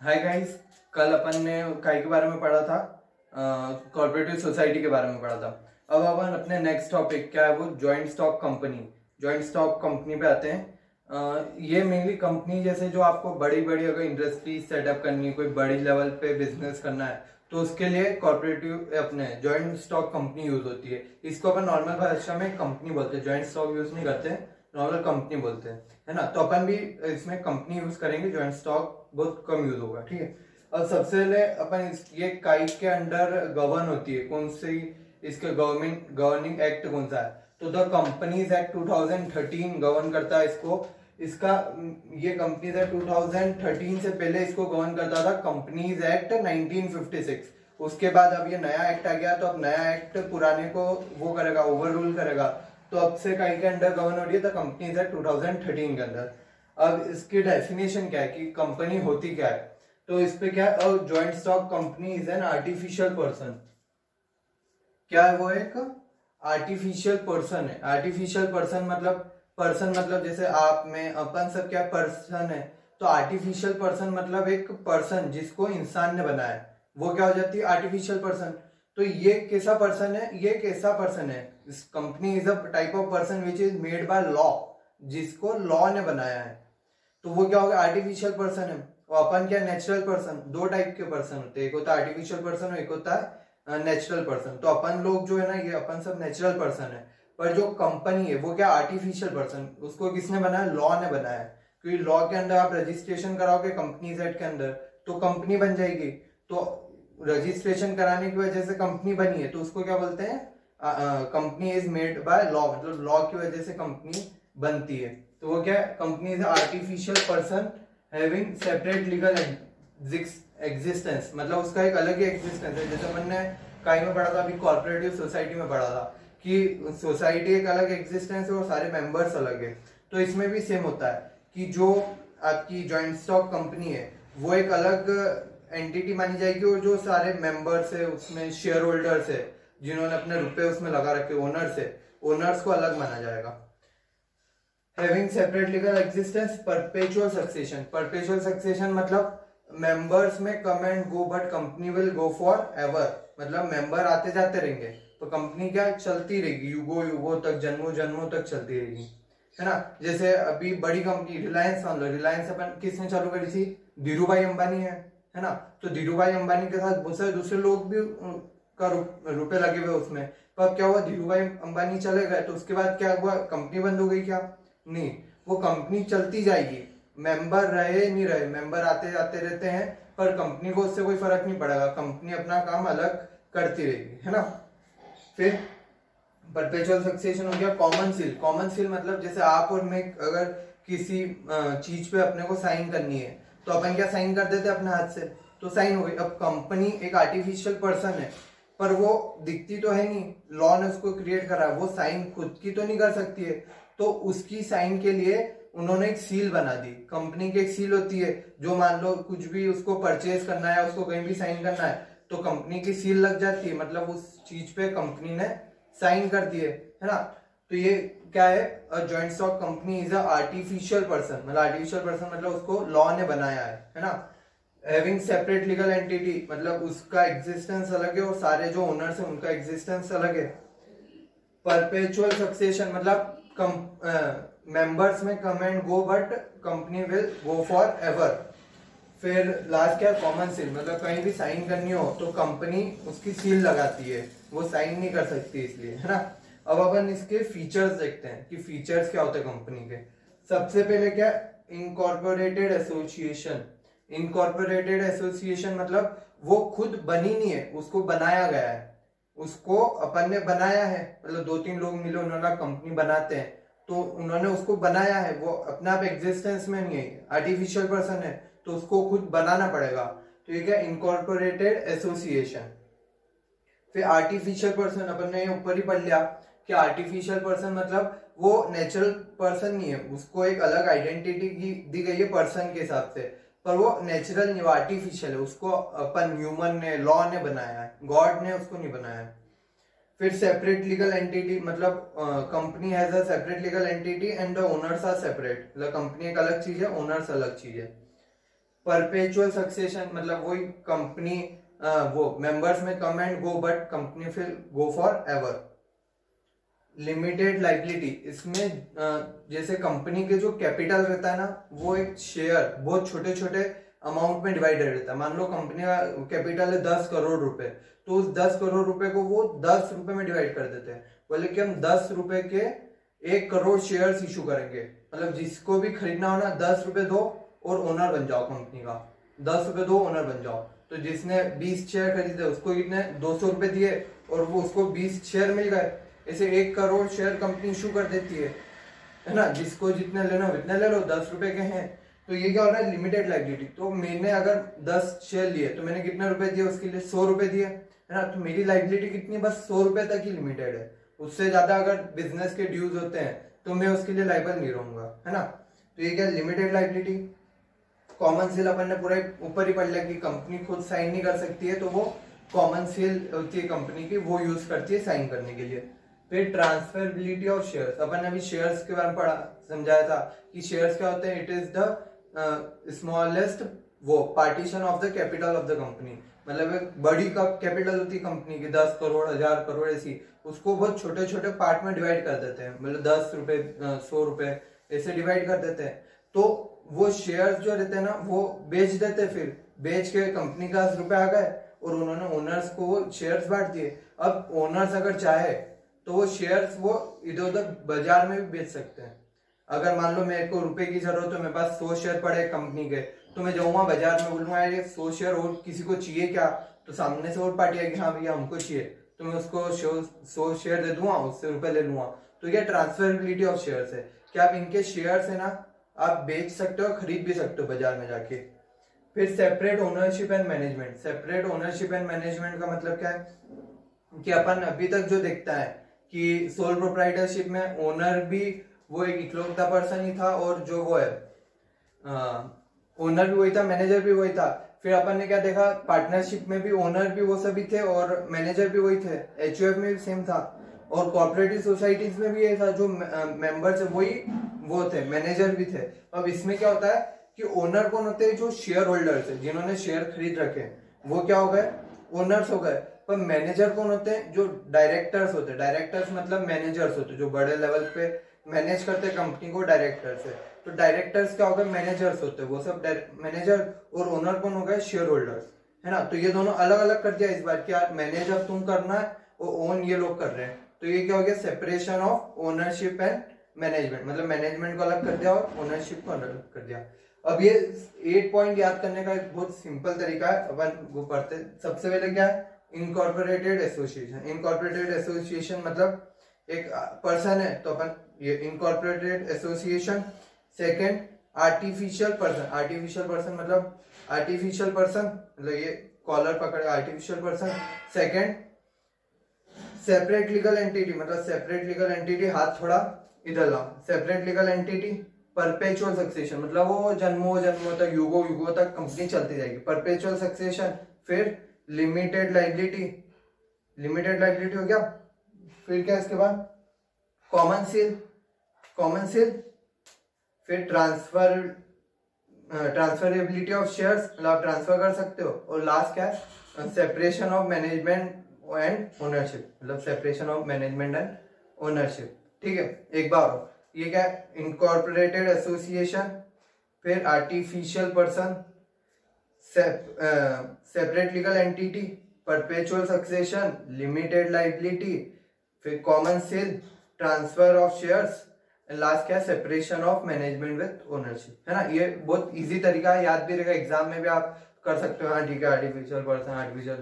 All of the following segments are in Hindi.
हाय गाइस, कल अपन ने काय के बारे में पढ़ा था, कॉर्पोरेटिव सोसाइटी के बारे में पढ़ा था। अब अपन अपने नेक्स्ट टॉपिक क्या है वो joint stock company. Joint stock company पे आते हैं। ये मेनली कंपनी जैसे जो आपको बड़ी बड़ी अगर इंडस्ट्री सेटअप करनी है, कोई बड़ी लेवल पे बिजनेस करना है तो उसके लिए कॉर्पोरेटिव अपने जॉइंट स्टॉक कंपनी यूज होती है। इसको अपन नॉर्मल भाषा में कंपनी बोलते हैं, जॉइंट स्टॉक यूज नहीं करते, नॉर्मल कंपनी बोलते हैं, है ना। तो अपन भी इसमें कंपनी यूज करेंगे, जॉइंट स्टॉक बहुत कम यूज होगा, ठीक है। और सबसे पहले अपन ये काइट के अंडर गवर्न होती है, कौन सी इसके गवर्निंग एक्ट कौन सा है, तो द कंपनीज एक्ट 2013 गवर्न करता है इसको। इसका ये कंपनीज एक्ट 2013 से पहले इसको गवर्न करता था कंपनीज एक्ट 1956। उसके बाद अब ये नया एक्ट आ गया, तो अब नया एक्ट पुराने को वो करेगा, ओवर रूल करेगा। तो अब से काई के अंडर गवर्न हो रही है द कंपनीज एक्ट 2013 के अंदर। अब इसकी डेफिनेशन क्या है कि कंपनी होती क्या है, तो इस पे क्या है, joint stock company is an artificial person. क्या है वो, एक आर्टिफिशियल पर्सन है। आर्टिफिशियल पर्सन मतलब जैसे आप में अपन सब क्या पर्सन है, तो आर्टिफिशियल पर्सन मतलब एक पर्सन जिसको इंसान ने बनाया है, वो क्या हो जाती है आर्टिफिशियल पर्सन। तो ये कैसा पर्सन है, ये कैसा पर्सन है, इस company is a type of person which is made by law, जिसको लॉ ने बनाया है, तो वो क्या होगा आर्टिफिशियल पर्सन है। और अपन क्या नेचुरल पर्सन, दो टाइप के पर्सन होते हैं, एक होता है आर्टिफिशियल पर्सन और एक होता है नेचुरल पर्सन। तो अपन लोग जो है ना, ये अपन सब नेचुरल पर्सन है, पर जो कंपनी है वो क्या आर्टिफिशियल पर्सन, उसको किसने बनाया, लॉ ने बनाया है। क्योंकि लॉ के अंदर आप रजिस्ट्रेशन कराओगे कंपनीज एक्ट के अंदर तो कंपनी बन जाएगी। तो रजिस्ट्रेशन कराने की वजह से कंपनी बनी है, तो उसको क्या बोलते हैं, company is made by law, मतलब लॉ की वजह से कंपनी बनती है। तो वो क्या है, company is artificial person having separate legal existence, मतलब उसका एक अलग ही एग्जिस्टेंस है। जैसे मैंने कहीं में पढ़ा था, अभी कॉर्पोरेटिव सोसाइटी में पढ़ा था कि सोसाइटी एक अलग एग्जिस्टेंस है और सारे मेंबर्स अलग है। तो इसमें भी सेम होता है कि जो आपकी जॉइंट स्टॉक कंपनी है वो एक अलग एंटिटी मानी जाएगी, और जो सारे मेंबर्स है उसमें शेयर होल्डर्स है, जिन्होंने अपने रुपए उसमें लगा रखे, ओनर्स है, ओनर्स को अलग माना जाएगा। Having separate legal existence, perpetual succession. Perpetual succession मतलब मेंबर्स में come and go but company will go for ever, मतलब मेंबर आते जाते रहेंगे तो कंपनी क्या चलती रहेगी, युगो युगो तक, जन्मों जन्मों तक चलती रहेगी, है ना। जैसे अभी बड़ी कंपनी रिलायंस मान लो, रिलायंस अपन किसने चालू करी थी, धीरू भाई अंबानी है ना। तो धीरू भाई अंबानी के साथ बहुत सारे दूसरे लोग भी का रुपए लगे हुए उसमें, तो अब क्या हुआ, धीरू भाई अंबानी चले गए तो उसके बाद क्या हुआ, कंपनी बंद हो गई क्या, नहीं, वो कंपनी चलती जाएगी। मेंबर रहे नहीं रहे, मेंबर आते जाते रहते हैं, पर कंपनी को उससे कोई फर्क नहीं पड़ेगा, कंपनी अपना काम अलग करती रहेगी, है ना। फिर परपेचुअल सक्सेशन हो गया। कॉमन सील, कॉमन सील मतलब जैसे आप और मैं अगर किसी चीज पे अपने को साइन करनी है तो अपन क्या साइन कर देते अपने हाथ से, तो साइन हो गई। अब कंपनी एक आर्टिफिशियल पर्सन है, पर वो दिखती तो है नहीं, लॉ ने उसको क्रिएट करा, वो साइन खुद की तो नहीं कर सकती है, तो उसकी साइन के लिए उन्होंने एक सील बना दी। कंपनी की एक सील होती है, जो मान लो कुछ भी उसको परचेज करना है, उसको कहीं भी साइन करना है तो कंपनी की सील लग जाती है, मतलब उस चीज पे कंपनी ने साइन कर दिए, है ना। तो ये क्या है, joint stock company is a artificial person, मतलब आर्टिफिशियल पर्सन मतलब उसको लॉ ने बनाया है ना। हैविंग सेपरेट लीगल एंटिटी मतलब उसका एग्जिस्टेंस अलग है और सारे जो ओनर्स हैं उनका एग्जिस्टेंस अलग है। परपेचुअल सक्सेशन मतलब मेंबर्स में come and go but company will go for ever. फिर लास्ट क्या, कॉमन सील मतलब कहीं भी साइन करनी हो तो कंपनी उसकी सील लगाती है, वो साइन नहीं कर सकती इसलिए, है ना। अब अपन इसके फीचर्स देखते हैं कि फीचर्स क्या होते हैं कंपनी के। सबसे पहले क्या, इनकॉर्पोरेटेड एसोसिएशन। इनकॉर्पोरेटेड एसोसिएशन मतलब वो खुद बनी नहीं है, उसको बनाया गया है, उसको अपन ने बनाया है, मतलब दो तीन लोग मिले उन्होंने कंपनी बनाते हैं तो उन्होंने उसको बनाया है, वो अपने आप एग्जिस्टेंस में नहीं है, आर्टिफिशियल पर्सन है तो उसको खुद बनाना पड़ेगा। तो ये क्या, इनकॉर्पोरेटेड एसोसिएशन। फिर आर्टिफिशियल पर्सन, अपन ने ऊपर ही पढ़ लिया कि आर्टिफिशियल पर्सन मतलब वो नेचुरल पर्सन नहीं है, उसको एक अलग आइडेंटिटी दी गई है पर्सन के हिसाब से, पर वो नेचुरल नहीं, वो आर्टिफिशियल है, उसको अपन ह्यूमन ने, लॉ ने बनाया है, गॉड ने उसको नहीं बनाया है। फिर सेपरेट लीगल एंटिटी मतलब company has a separate legal entity and the owners are separate, मतलब कंपनी एक अलग चीज है, ओनर्स अलग चीज है। परपेचुअल सक्सेशन मतलब वही कंपनी वो मेंबर्स में come and go but company फिर go for ever. Limited liability, इसमें जैसे कंपनी के जो कैपिटल रहता है ना वो एक शेयर बहुत छोटे छोटे अमाउंट में डिवाइडेड रहता है। मान लो कंपनी का कैपिटल है 10 करोड़ रुपए, तो उस 10 करोड़ रुपए को वो 10 रुपए में डिवाइड कर देते हैं। बोले कि हम 10 रुपए के 1 करोड़ शेयर्स इशू करेंगे, मतलब जिसको भी खरीदना हो ना 10 रुपए दो और ओनर बन जाओ कंपनी का, 10 रुपए दो ओनर बन जाओ। तो जिसने 20 शेयर खरीदे उसको कितने 200 रुपए दिए और वो उसको 20 शेयर मिल गए। ऐसे 1 करोड़ शेयर कंपनी इशू कर देती है ना, जिसको जितने लेना हो इतने ले लो, 10 रुपए के हैं। तो ये क्या हो रहा है, लिमिटेड लाइबिलिटी। तो मैंने अगर 10 शेयर लिए तो मैंने कितने रुपए दिए उसके लिए, 100 रुपए दिए, है ना। तो मेरी लाइबिलिटी कितनी, बस 100 रुपए तक ही लिमिटेड है। उससे ज्यादा अगर बिजनेस के ड्यूज होते हैं तो मैं उसके लिए लाइबल नहीं रहूंगा, है ना। तो ये क्या लिमिटेड लाइबिलिटी। कॉमन सेल अपन ने पूरा ऊपर ही पढ़ लिया कि कंपनी खुद साइन नहीं कर सकती है, तो वो कॉमन सेल होती है कंपनी की, वो यूज करती है साइन करने के लिए। फिर ट्रांसफरेबिलिटी ऑफ शेयर्स, अपन ने अभी शेयर्स के बारे में पढ़ा, समझाया था कि शेयर्स क्या होते हैं, इट इज द स्मॉलेस्ट वो partition of the capital of the company. मतलब एक बड़ी कैपिटल होती है कंपनी की 10 करोड़ 1000 करोड़ ऐसी, उसको बहुत छोटे छोटे पार्ट में डिवाइड कर देते हैं, मतलब 10 रुपए 100 रुपए ऐसे डिवाइड कर देते हैं। तो वो शेयर्स जो रहते हैं ना वो बेच देते, फिर बेच के कंपनी का 10 रुपए आ गए और उन्होंने ओनर्स को वो शेयर्स बांट दिए। अब ओनर्स अगर चाहे तो वो शेयर्स वो इधर उधर बाजार में भी बेच सकते हैं। अगर मान लो मेरे को रुपए की जरूरत है, मेरे पास 100 शेयर पड़े कंपनी के, तो मैं जाऊंगा बाजार में बोलूंगा ये 100 शेयर और किसी को चाहिए क्या, तो सामने से और पार्टी आएगी हाँ भैया हमको चाहिए, तो मैं उसको 100 शेयर दे दूंगा, उससे रुपए ले लूंगा। तो ये ट्रांसफरेबिलिटी ऑफ शेयर्स है कि आप इनके शेयर्स है ना आप बेच सकते हो, खरीद भी सकते हो बाजार में जाके। फिर separate ownership and management. Separate ownership and management का मतलब क्या है कि अपन अभी तक जो देखता है कि सोल प्रोप्राइटरशिप में ओनर भी वो एक इकलौता पर्सन ही था और जो वो है ओनर भी वही था, मैनेजर भी वही था। फिर अपन ने क्या देखा, पार्टनरशिप में भी ओनर भी वो सभी थे और मैनेजर भी वही थे। एचयूएफ में भी सेम था और कोऑपरेटिव सोसाइटीज में भी ये था, जो मेंबर्स है वही वो थे, मैनेजर भी थे। अब इसमें क्या होता है कि ओनर कौन होते हैं, जो शेयर होल्डर्स है, जिन्होंने शेयर खरीद रखे वो क्या हो गए, ओनर्स हो गए। पर मैनेजर कौन होते हैं, जो डायरेक्टर्स होते हैं। डायरेक्टर्स मतलब मैनेजर्स होते हैं, जो बड़े लेवल पे मैनेज करते हैं कंपनी को, डायरेक्टर्स है। तो डायरेक्टर्स क्या हो गए, मैनेजर्स होते हैं वो सब। मैनेजर और ओनर कौन हो गए, शेयर होल्डर्स, है ना। तो ये दोनों अलग अलग कर दिया इस बार कि यार मैनेजर तुम करना है और ओन ये लोग कर रहे हैं। तो ये क्या हो गया, separation of ownership and management, मतलब मैनेजमेंट को अलग कर दिया और ओनरशिप को अलग कर दिया। अब ये 8 पॉइंट याद करने का एक बहुत सिंपल तरीका है, अपन वो पढ़ते। सबसे पहले क्या है, इनकॉर्पोरेटेड एसोसिएशन। इनकॉर्पोरेटेड एसोसिएशन मतलब एक पर्सन है तो अपन ये incorporated association. Second artificial person. Artificial person मतलब ये कॉलर पकड़े artificial person. Second separate legal entity, मतलब सेपरेट लीगल एंटिटी, हाथ थोड़ा इधर लाओ। Separate legal entity. Perpetual succession मतलब वो जन्मों तक युगों तक कंपनी चलती जाएगी, परपेचुअल सक्सेशन। फिर लिमिटेड लाइबिलिटी हो गया। फिर क्या इसके बाद, कॉमन सेल। फिर ट्रांसफरेबिलिटी ऑफ शेयर्स, मतलब आप ट्रांसफर कर सकते हो। और लास्ट क्या है, separation of management and ownership, मतलब separation of management and ownership. ठीक है, एक बार ये क्या है, इनकॉर्पोरेटेड एसोसिएशन, फिर artificial person, separate legal entity, perpetual succession, limited liability, फिर common seal, transfer of shares, last क्या है, separation of management with ownership, है ना। ये बहुत इजी तरीका है, याद भी रहेगा, एग्जाम में भी आप कर सकते हो। हाँ ठीक है, artificial person, artificial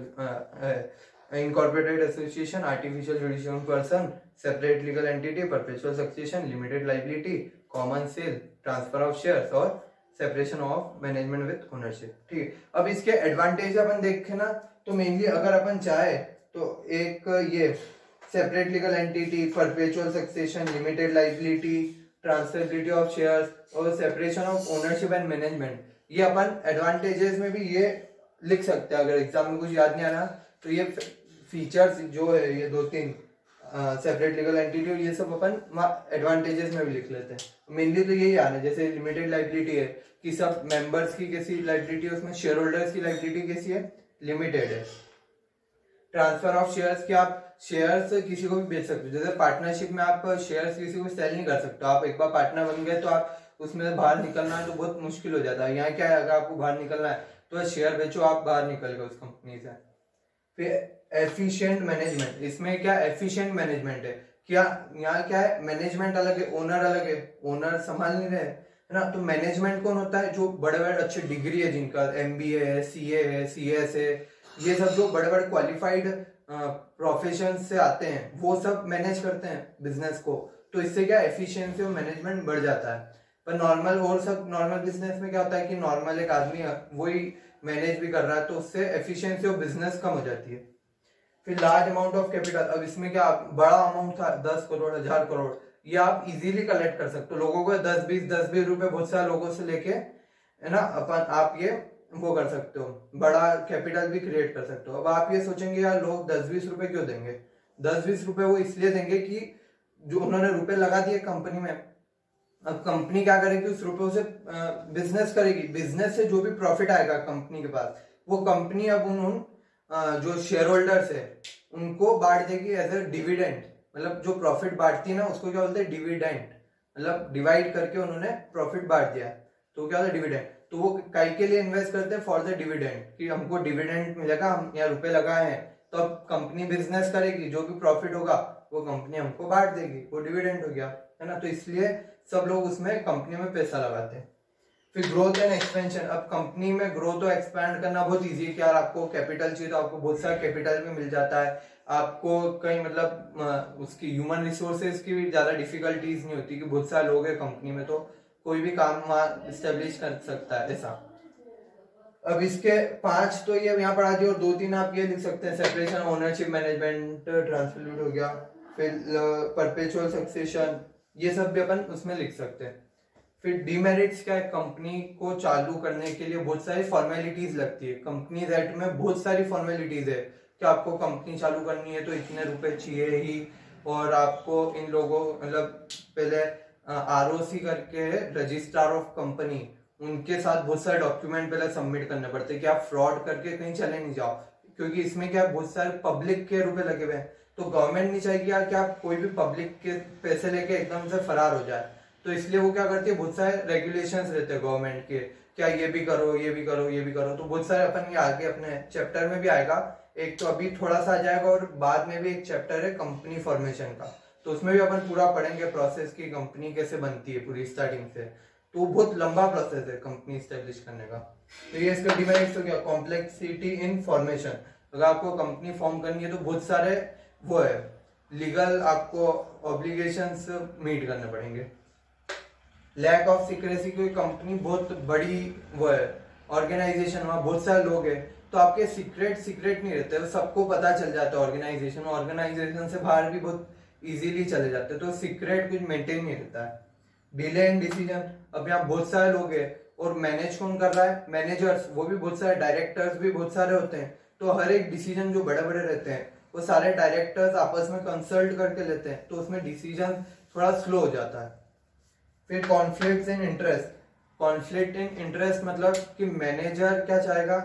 incorporated association, artificial judicial person, separate legal entity, perpetual succession, limited liability, common seal, transfer of shares और separation of management with ownership. ठीक है, अब इसके एडवांटेज अपन देखें ना, तो मेनली अगर अपन चाहे तो एक ये separate legal entity, perpetual succession, limited liability, transferability of shares और separation of ownership and management, ये अपन एडवांटेजेस में भी ये लिख सकते हैं। अगर एग्जाम में कुछ याद नहीं आ रहा तो ये फीचर्स जो है ये 2-3 सेपरेट लीगल एंटिटी और ये सब अपन एडवांटेजेस में भी लिख लेते हैं। मेनली तो यही आ रहा है, जैसे लिमिटेड लाइबिलिटी है कि सब मेंबर्स की कैसी लायबिलिटी है, उसमें शेयर होल्डर्स की लायबिलिटी कैसी है, लिमिटेड है। ट्रांसफर ऑफ शेयर्स कि आप शेयर्स किसी को भी बेच सकते हो, जैसे पार्टनरशिप में आप शेयर्स किसी को सेल नहीं कर सकते, आप एक बार पार्टनर बन गए तो आप उसमें से बाहर निकलना है तो बहुत मुश्किल हो जाता है। यहाँ क्या है, अगर आपको बाहर निकलना है तो शेयर बेचो, आप बाहर निकल गए उस कंपनी से। फिर एफिशिएंट मैनेजमेंट, इसमें क्या एफिशिएंट मैनेजमेंट है, क्या यहाँ क्या है, मैनेजमेंट अलग है, ओनर अलग है, ओनर संभाल नहीं रहे है ना। तो मैनेजमेंट कौन होता है, जो बड़े बड़े अच्छे डिग्री है जिनका, MBA है, CA है, CS है, ये सब जो बड़े बड़े क्वालिफाइड प्रोफेशन से आते हैं वो सब मैनेज करते हैं बिजनेस को। तो इससे क्या एफिशिएंसी और मैनेजमेंट बढ़ जाता है। पर नॉर्मल और सब नॉर्मल बिजनेस में क्या होता है कि नॉर्मल एक आदमी वही मैनेज भी कर रहा है, तो उससे एफिशिएंसी ऑफ बिजनेस कम हो जाती है। फिर लार्ज अमाउंट ऑफ कैपिटल, अब इसमें क्या बड़ा अमाउंट था 10 करोड़ 1000 करोड़, ये आप इजीली कलेक्ट कर सकते हो। लोगों को 10-20 रुपए बहुत सारे लोगों से लेके है ना अपन आप ये वो कर सकते हो, बड़ा कैपिटल भी क्रिएट कर सकते हो। अब आप ये सोचेंगे यार लोग 10-20 रुपए क्यों देंगे, 10-20 रुपए वो इसलिए देंगे कि जो उन्होंने रुपए लगा दिए कंपनी में, अब कंपनी क्या करेगी, उस रुपयों से बिजनेस करेगी, बिजनेस से जो भी प्रॉफिट आएगा कंपनी के पास वो कंपनी अब उन जो शेयर होल्डर्स है उनको बांट देगी एज ए डिविडेंड। मतलब जो प्रॉफिट बांटती है ना उसको क्या बोलते हैं, डिविडेंड, मतलब डिवाइड करके उन्होंने प्रॉफिट बांट दिया तो क्या होता है डिविडेंड। तो वो कई के लिए इन्वेस्ट करते हैं फॉर द डिविडेंड, कि हमको डिविडेंड मिलेगा, हम यहाँ रुपए लगाए हैं तो अब कंपनी बिजनेस करेगी, जो भी प्रॉफिट होगा वो कंपनी हमको बांट देगी, वो डिविडेंड हो गया है ना। तो इसलिए सब लोग उसमें कंपनी में पैसा लगाते हैं। फिर ग्रोथ एंड एक्सपेंशन, अब कंपनी में ग्रोथ और एक्सपैंड करना बहुत इजी है कि यार आपको कैपिटल चाहिए तो आपको बहुत सारा कैपिटल भी मिल जाता है, आपको कहीं मतलब उसकी ह्यूमन रिसोर्सेज की भी ज्यादा डिफिकल्टीज नहीं होती कि बहुत सारे लोग हैं कंपनी में तो कोई भी काम इस्टेब्लिश कर सकता है ऐसा। अब इसके 5 तो ये यहाँ पढ़ा दिए और 2-3 आप ये लिख सकते हैं, सेपरेशन ओनरशिप मैनेजमेंट ट्रांसफर हो गया, फिर परपेचुअल सक्सेशन, ये सब भी अपन उसमें लिख सकते हैं। फिर डीमेरिट्स क्या है, कंपनी को चालू करने के लिए बहुत सारी फॉर्मेलिटीज लगती है, कंपनीज एक्ट में बहुत सारी फॉर्मेलिटीज है कि आपको कंपनी चालू करनी है तो इतने रुपए चाहिए ही, और आपको इन लोगों मतलब पहले ROC करके रजिस्ट्रार ऑफ कंपनी, उनके साथ बहुत सारे डॉक्यूमेंट पहले सबमिट करने पड़ते हैं कि आप फ्रॉड करके कहीं चले नहीं जाओ, क्योंकि इसमें क्या बहुत सारे पब्लिक के रुपए लगे हुए हैं, तो गवर्नमेंट नहीं चाहेगी यार कि आप कोई भी पब्लिक के पैसे लेके एकदम से फरार हो जाए। तो इसलिए वो क्या करती है, बहुत सारे रेगुलेशंस रहते हैं गवर्नमेंट के, क्या ये भी करो ये भी करो ये भी करो। तो बहुत सारे अपन ये आगे अपने चैप्टर में भी आएगा, एक तो अभी थोड़ा सा आ जाएगा और बाद में भी एक चैप्टर है कंपनी फॉर्मेशन का, तो उसमें भी अपन पूरा पढ़ेंगे प्रोसेस की कंपनी कैसे बनती है पूरी स्टार्टिंग से। तो बहुत लंबा प्रोसेस है कंपनी स्टैब्लिश करने का। तो ये इसका डिमेरिट्स हो गया, कॉम्प्लेक्सिटी इन फॉर्मेशन, अगर आपको कंपनी फॉर्म करनी है तो बहुत सारे वो है लीगल आपको ऑब्लिगेशंस मीट करने पड़ेंगे। लैक ऑफ सीक्रेसी, कोई कंपनी बहुत बड़ी वो है ऑर्गेनाइजेशन, वहाँ बहुत सारे लोग हैं तो आपके सीक्रेट नहीं रहते, सबको पता चल जाता है ऑर्गेनाइजेशन से बाहर भी बहुत इजीली चले जाते हैं, तो सीक्रेट कुछ मेंटेन नहीं रहता है। डिले इन डिसीजन, अब यहाँ बहुत सारे लोग हैं और मैनेज कौन कर रहा है, मैनेजर्स, वो भी बहुत सारे, डायरेक्टर्स भी बहुत सारे होते हैं, तो हर एक डिसीजन जो बड़े बड़े रहते हैं वो सारे डायरेक्टर्स आपस में कंसल्ट करके लेते हैं, तो उसमें डिसीजन थोड़ा स्लो हो जाता है। फिर conflict in interest, conflict in interest मतलब कि मैनेजर क्या चाहेगा,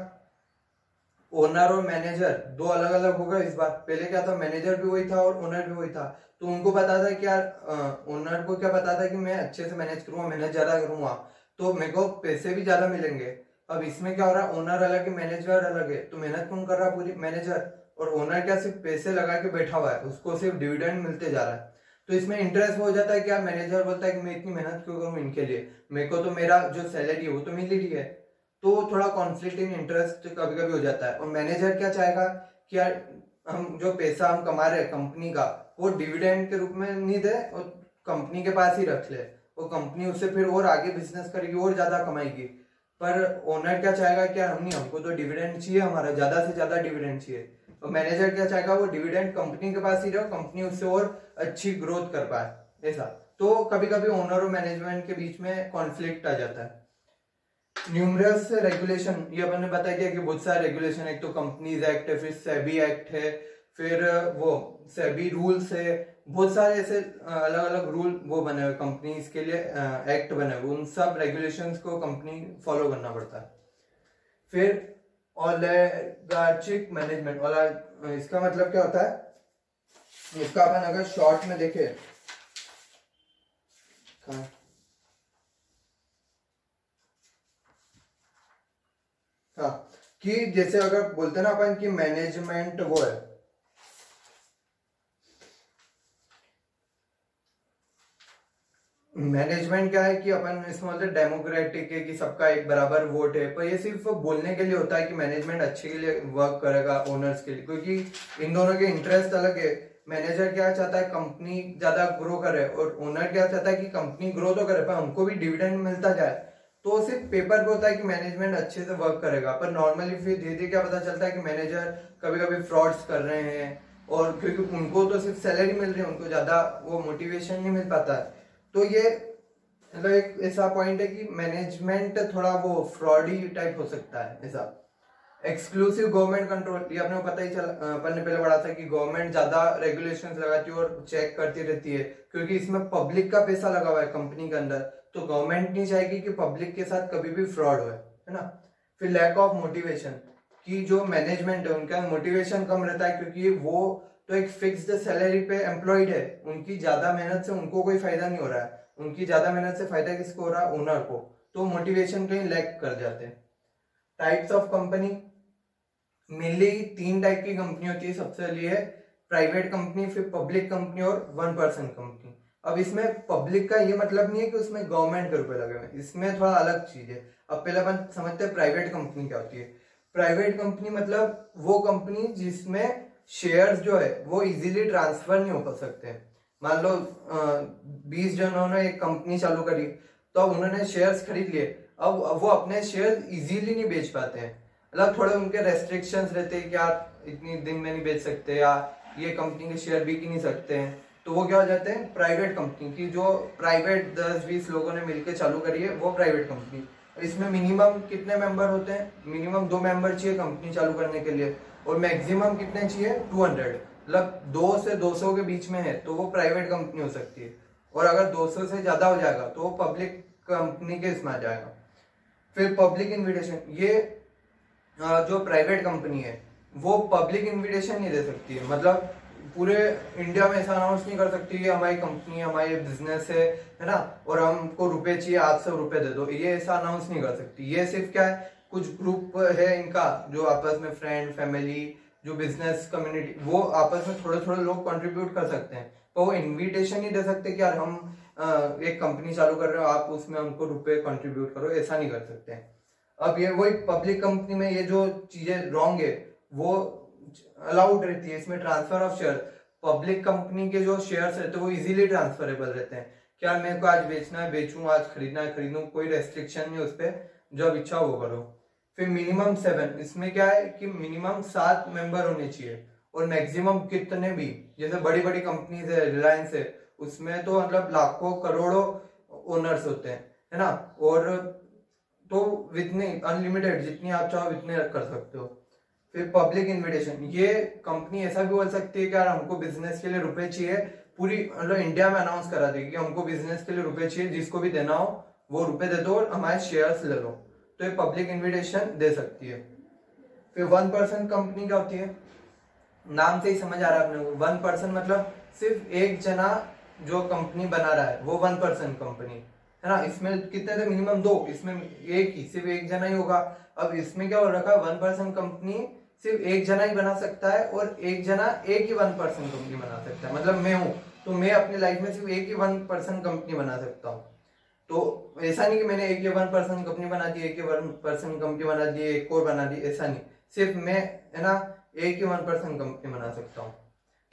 ओनर और मैनेजर दो अलग अलग होगा इस बार, पहले क्या था मैनेजर भी वही था और ओनर भी वही था, तो उनको पता था कि यार ओनर को क्या पता था कि मैं अच्छे से मैनेज करूंगा, मेहनत ज्यादा करूंगा तो मेरे को पैसे भी ज्यादा मिलेंगे। अब इसमें क्या हो रहा है, ओनर अलग है मैनेजर अलग है, तो मेहनत कौन कर रहा है पूरी, मैनेजर, और ओनर क्या सिर्फ पैसे लगा के बैठा हुआ है, उसको सिर्फ डिविडेंड मिलते जा रहा है। तो इसमें इंटरेस्ट हो जाता है कि यार मैनेजर बोलता है कि मैं इतनी मेहनत क्यों करूं इनके लिए, मेरे को तो मेरा जो सैलरी है वो तो मिल ही रही है, तो थोड़ा कॉन्फ्लिक्ट इन इंटरेस्ट कभी कभी हो जाता है। और मैनेजर क्या चाहेगा कि यार हम जो पैसा हम कमा रहे हैं कंपनी का वो डिविडेंड के रूप में नहीं दे और कंपनी के पास ही रख ले, वो कंपनी उससे फिर और आगे बिजनेस करेगी और ज्यादा कमाएगी। पर ओनर क्या चाहेगा कि यार हम नहीं, हमको तो डिविडेंड चाहिए, हमारा ज्यादा से ज्यादा डिविडेंड चाहिए। और मैनेजर क्या चाहेगा, वो डिविडेंड कंपनी के पास ही रहे, कंपनी उससे और अच्छी ग्रोथ कर पाए ऐसा। तो कभी कभी ओनर और मैनेजमेंट के बीच में कॉन्फ्लिक्ट आ जाता है। न्यूमरस रेगुलेशन, ये अपन ने बताया कि बहुत सारे रेगुलेशन, एक तो कंपनीज एक्ट है, फिर सेबी एक्ट है, फिर वो सेबी रूल से बहुत सारे ऐसे अलग अलग रूल वो बने हुए कंपनीज के लिए, एक्ट बने हुए, उन सब रेगुलेशंस को कंपनी फॉलो करना पड़ता है। फिर ओलिगार्चिक मैनेजमेंट, इसका मतलब क्या होता है, इसका अपन अगर शॉर्ट में देखें, हाँ, कि जैसे अगर बोलते ना अपन कि मैनेजमेंट वो है, मैनेजमेंट क्या है कि अपन इसमें मतलब डेमोक्रेटिक है कि सबका एक बराबर वोट है, पर ये सिर्फ बोलने के लिए होता है कि मैनेजमेंट अच्छे के लिए वर्क करेगा ओनर्स के लिए, क्योंकि इन दोनों के इंटरेस्ट अलग है। मैनेजर क्या चाहता है, कंपनी ज्यादा ग्रो करे, और ओनर क्या चाहता है कि कंपनी ग्रो तो करे पर हमको भी डिविडेंड मिलता जाए। तो सिर्फ पेपर पे होता है कि मैनेजमेंट अच्छे से वर्क करेगा, पर नॉर्मली फिर धीरे धीरे क्या पता चलता है कि मैनेजर कभी कभी फ्रॉड्स कर रहे हैं, और क्योंकि उनको तो सिर्फ सैलरी मिल रही है, उनको ज्यादा वो मोटिवेशन नहीं मिल पाता है। तो ये मतलब एक ऐसा पॉइंट है कि मैनेजमेंट थोड़ा वो फ्रॉडी टाइप हो सकता है ऐसा। एक्सक्लूसिव गवर्नमेंट कंट्रोल, ये अपने को पता ही चला, अपन ने पहले पढ़ा था कि गवर्नमेंट ज्यादा रेगुलेशंस लगाती है और चेक करती रहती है, क्योंकि इसमें पब्लिक का पैसा लगा हुआ है कंपनी के अंदर, तो गवर्नमेंट नहीं चाहेगी कि पब्लिक के साथ कभी भी फ्रॉड हो, है ना। फिर लैक ऑफ मोटिवेशन, कि जो मैनेजमेंट है उनका मोटिवेशन कम रहता है, क्योंकि वो तो एक फिक्स्ड सैलरी पे एम्प्लॉयड है, उनकी ज्यादा मेहनत से उनको कोई फायदा नहीं हो रहा है, उनकी ज्यादा मेहनत से फायदा किसको हो रहा है, ओनर को, तो मोटिवेशन कहीं लैक कर जाते हैं। Types of company, mainly 3 type की कंपनी होती है। सबसे पहले है प्राइवेट कंपनी, फिर पब्लिक कंपनी और 1% कंपनी। अब इसमें पब्लिक का ये मतलब नहीं है कि उसमें गवर्नमेंट के रुपए लगे हुए, इसमें थोड़ा अलग चीज है। अब पहले अपन समझते हैं प्राइवेट कंपनी क्या होती है। प्राइवेट कंपनी मतलब वो कंपनी जिसमें शेयर्स जो है वो इजीली ट्रांसफर नहीं हो सकते। मान लो 20 जनों ने एक कंपनी चालू करी, तो अब उन्होंने शेयर्स खरीद लिए, अब वो अपने शेयर्स इजीली नहीं बेच पाते हैं, मतलब थोड़े उनके रेस्ट्रिक्शंस रहते हैं कि आप इतनी दिन में नहीं बेच सकते, या ये कंपनी के शेयर बिक ही नहीं सकते हैं, तो वो क्या हो जाते हैं प्राइवेट कंपनी की। जो प्राइवेट 10-20 लोगों ने मिलकर चालू करी है वो प्राइवेट कंपनी। इसमें मिनिमम कितने मेंबर होते हैं, मिनिमम 2 मेंबर चाहिए कंपनी चालू करने के लिए, और मैक्सिमम कितने चाहिए 200, मतलब 2 से 200 के बीच में है तो वो प्राइवेट कंपनी हो सकती है, और अगर 200 से ज्यादा हो जाएगा तो वो पब्लिक कंपनी के इसमें आ जाएगा। फिर पब्लिक इन्विटेशन, ये जो प्राइवेट कंपनी है वो पब्लिक इन्विटेशन नहीं दे सकती है, मतलब पूरे इंडिया में ऐसा अनाउंस नहीं कर सकती कि हमारी कंपनी, हमारी बिजनेस है ना, और हमको रुपए चाहिए, आज से रुपए दे दो, ये ऐसा अनाउंस नहीं कर सकती। ये सिर्फ क्या है, कुछ ग्रुप है इनका जो आपस में फ्रेंड, फैमिली, जो बिजनेस कम्युनिटी, वो आपस में थोड़े थोड़े लोग कंट्रीब्यूट कर सकते हैं, पर वो इन्विटेशन नहीं दे सकते कि यार हम एक कंपनी चालू कर रहे हो, आप उसमें हमको रुपए कंट्रीब्यूट करो, ऐसा नहीं कर सकते हैं। अब ये वही पब्लिक कंपनी में ये जो चीजें रॉन्ग है वो अलाउड रहती है, इसमें transfer of share. Public company के जो शेयर्स रहते हैं वो इजीली ट्रांसफरेबल रहते हैं, क्या मेरे को आज बेचना है बेचूं, आज खरीदना है खरीदूं, कोई रेस्ट्रिक्शन नहीं उस पर, जब इच्छा वो करो। फिर मिनिमम 7, इसमें क्या है कि मिनिमम 7 मेंबर होने चाहिए, और मैक्सिमम कितने भी, जैसे बड़ी बड़ी कंपनीज है, रिलायंस है, उसमें तो मतलब लाखों करोड़ों ओनर्स होते हैं, है ना, और तो वितने अनलिमिटेड, जितनी आप चाहो इतने कर सकते हो। फिर पब्लिक इन्विटेशन, ये कंपनी ऐसा भी बोल सकती है कि यार हमको बिजनेस के लिए रुपए चाहिए, पूरी मतलब इंडिया में अनाउंस करा देगी कि हमको बिजनेस के लिए रुपए चाहिए, जिसको भी देना हो वो रुपए दे दो और हमारे शेयर्स ले लो, तो ये पब्लिक इन्विटेशन दे सकती है। फिर 1% कंपनी क्या होती है, नाम से ही समझ आ रहा है अपने को, 1% मतलब सिर्फ एक जना जो कंपनी बना रहा है वो 1% कंपनी, है ना। इसमें कितने थे, मिनिमम 2, इसमें एक ही, सिर्फ एक जना ही होगा। अब इसमें क्या हो रखा, 1% कंपनी सिर्फ एक जना ही बना सकता है, और एक जना एक ही 1% कंपनी बना सकता है, मतलब मैं हूं तो मैं अपनी लाइफ में सिर्फ एक ही 1% कंपनी बना सकता हूँ। तो ऐसा नहीं कि मैंने एक ही 1% कंपनी बना दी, एक ही 1% कंपनी बना दी, एक और बना दी, ऐसा नहीं, सिर्फ मैं, है ना, एक ही 1% कंपनी बना सकता हूँ,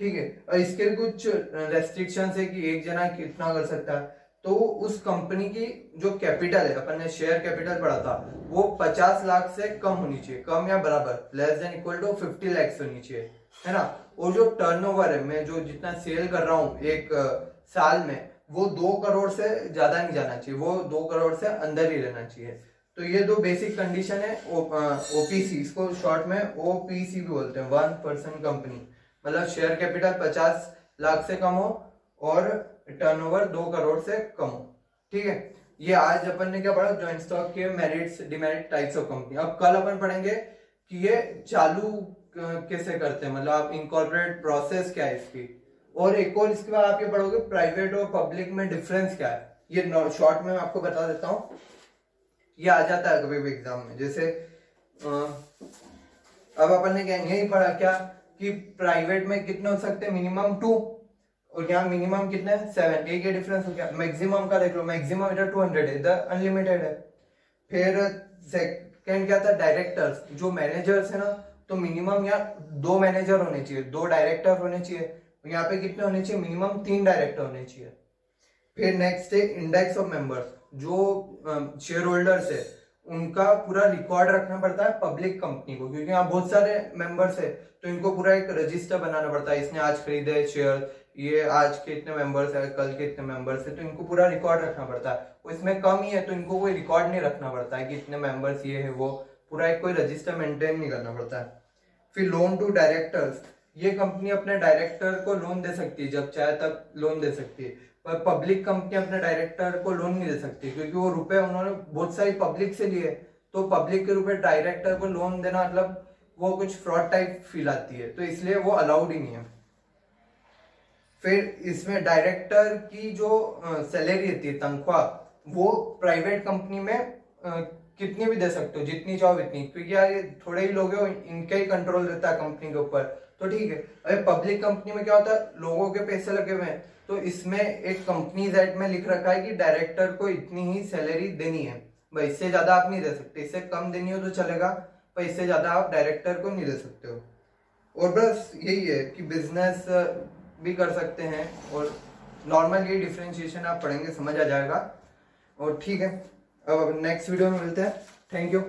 ठीक है। और इसके कुछ रेस्ट्रिक्शन है कि एक जना कितना कर सकता है, तो उस कंपनी की जो कैपिटल है, अपन ने शेयर कैपिटल पढ़ा था, वो 50 लाख से कम होनी चाहिए, कम या बराबर, less than equal to 50 lakh होनी चाहिए, है ना। और जो टर्नओवर है, मैं जो जितना सेल कर रहा हूँ एक साल में, वो 2 करोड़ से ज्यादा नहीं जाना चाहिए, वो 2 करोड़ से अंदर ही रहना चाहिए। तो ये 2 बेसिक कंडीशन है ओपीसी, इसको शॉर्ट में ओपीसी भी बोलते हैं, 1% कंपनी, मतलब शेयर कैपिटल 50 लाख से कम हो और टर्नओवर 2 करोड़ से कम हो। ठीक है, ये आज अपन ने क्या पढ़ा, जॉइंट स्टॉक के merits demerit types of company. अब कल अपन पढ़ेंगे कि ये चालू कैसे करते हैं, मतलब आप इनकॉर्पोरेट प्रोसेस क्या है इसकी, और एक और इसके बाद आप ये पढ़ोगे प्राइवेट और पब्लिक में डिफरेंस क्या है। ये शॉर्ट में मैं आपको बता देता हूँ, ये आ जाता है कभी भी एग्जाम में। जैसे अब अपन ने यही पढ़ा क्या कि प्राइवेट में कितने हो सकते हैं, मिनिमम 2, और यहाँ मिनिमम कितने 7। एक ये डिफरेंस हो गया। मैक्सिमम का देख लो, मैक्सिमम इधर 200 है, इधर अनलिमिटेड है। फिर सेकंड क्या था, डायरेक्टर्स, जो मैनेजर्स है ना, तो मिनिमम यहाँ 2 मैनेजर होने चाहिए, 2 डायरेक्टर होने चाहिए। यहाँ पे कितने होने चाहिए, मिनिमम 3 डायरेक्टर होने चाहिए। फिर नेक्स्ट है इंडेक्स ऑफ मेंबर्स, जो शेयर होल्डर्स है उनका पूरा रिकॉर्ड रखना पड़ता है पब्लिक कंपनी को, क्योंकि यहाँ बहुत सारे मेंबर्स है, तो इनको पूरा एक रजिस्टर बनाना पड़ता है। इसने आज खरीदे शेयर, ये आज के इतने मेंबर्स है, कल के इतने मेंबर्स है, तो इनको पूरा रिकॉर्ड रखना पड़ता है। वो इसमें कम ही है तो इनको कोई रिकॉर्ड नहीं रखना पड़ता है कि इतने मेंबर्स ये है वो, पूरा एक कोई रजिस्टर मेंटेन नहीं करना पड़ता है। फिर लोन टू डायरेक्टर्स, ये कंपनी अपने डायरेक्टर को लोन दे सकती है, जब चाहे तब लोन दे सकती है, पर पब्लिक कंपनी अपने डायरेक्टर को लोन नहीं दे सकती, क्योंकि वो रुपए उन्होंने बहुत सारी पब्लिक से लिए, तो पब्लिक के रुपए डायरेक्टर को लोन देना मतलब वो कुछ फ्रॉड टाइप फील आती है, तो इसलिए वो अलाउड ही नहीं है। फिर इसमें डायरेक्टर की जो सैलरी होती है, तनख्वाह, वो प्राइवेट कंपनी में कितनी भी दे सकते हो, जितनी चाहो इतनी, क्योंकि यार ये थोड़े ही लोग हैं, इनका ही कंट्रोल रहता है कंपनी के ऊपर, तो ठीक है। अरे पब्लिक कंपनी में क्या होता है, लोगों के पैसे लगे हुए हैं, तो इसमें एक कंपनीज एक्ट में लिख रखा है कि डायरेक्टर को इतनी ही सैलरी देनी है, भाई इससे ज्यादा आप नहीं दे सकते, इससे कम देनी हो तो चलेगा, पर इससे ज्यादा आप डायरेक्टर को नहीं दे सकते हो। और बस यही है कि बिजनेस भी कर सकते हैं, और नॉर्मल ये डिफरेंशिएशन आप पढ़ेंगे समझ आ जाएगा। और ठीक है, अब नेक्स्ट वीडियो में मिलते हैं। Thank you.